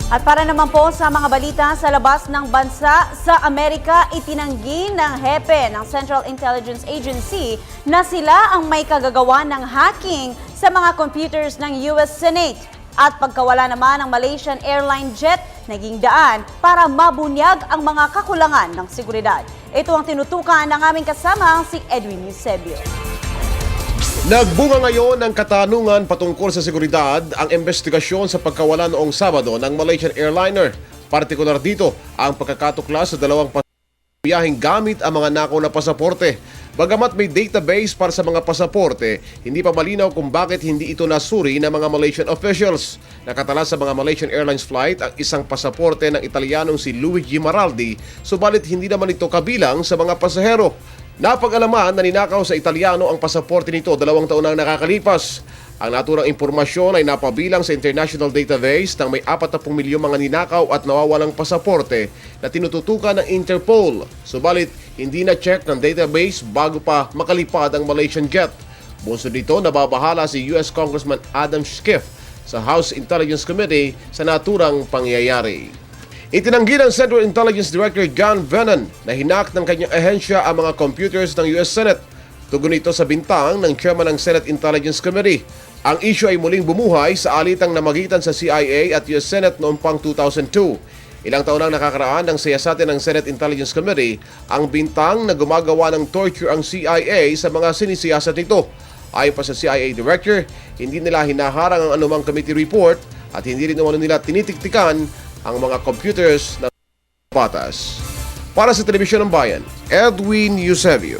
At para naman po sa mga balita sa labas ng bansa, sa Amerika, itinanggi ng hepe ng Central Intelligence Agency na sila ang may kagagawa ng hacking sa mga computers ng US Senate. At pagkawala naman ng Malaysian airline jet, naging daan para mabunyag ang mga kakulangan ng seguridad. Ito ang tinutukan ng aming kasama si Edwin Eusebio. Nagbunga ngayon ng katanungan patungkol sa seguridad ang investigasyon sa pagkawala noong Sabado ng Malaysian airliner. Partikular dito ang pagkakatuklas sa dalawang biyaheng gamit ang mga nakaw na pasaporte. Bagamat may database para sa mga pasaporte, hindi pa malinaw kung bakit hindi ito nasuri ng mga Malaysian officials. Nakatala sa mga Malaysian Airlines flight ang isang pasaporte ng Italianong si Luigi Maraldi, subalit hindi naman ito kabilang sa mga pasahero. Napag-alaman na ninakaw sa Italiano ang pasaporte nito 2 taon nang nakakalipas. Ang naturang impormasyon ay napabilang sa international database ng may 40 milyong mga ninakaw at nawawalang pasaporte na tinututukan ng Interpol. Subalit, hindi na-check ng database bago pa makalipad ang Malaysian jet. Bunsod dito, nababahala si US Congressman Adam Schiff sa House Intelligence Committee sa naturang pangyayari. Itinanggi ng Central Intelligence Director John Vennon na hinak ng kanyang ahensya ang mga computers ng US Senate. Tugon ito sa bintang ng Chairman ng Senate Intelligence Committee. Ang issue ay muling bumuhay sa alitang namagitan sa CIA at US Senate noong pang 2002. Ilang taon nang nakakaraan ng siyasatin ng Senate Intelligence Committee ang bintang na gumagawa ng torture ang CIA sa mga sinisiyasat nito. Ayon pa sa CIA Director, hindi nila hinaharang ang anumang committee report at hindi rin naman nila tinitiktikan ang mga computers ng patas. Para sa Telebisyon ng Bayan, Edwin Eusebio.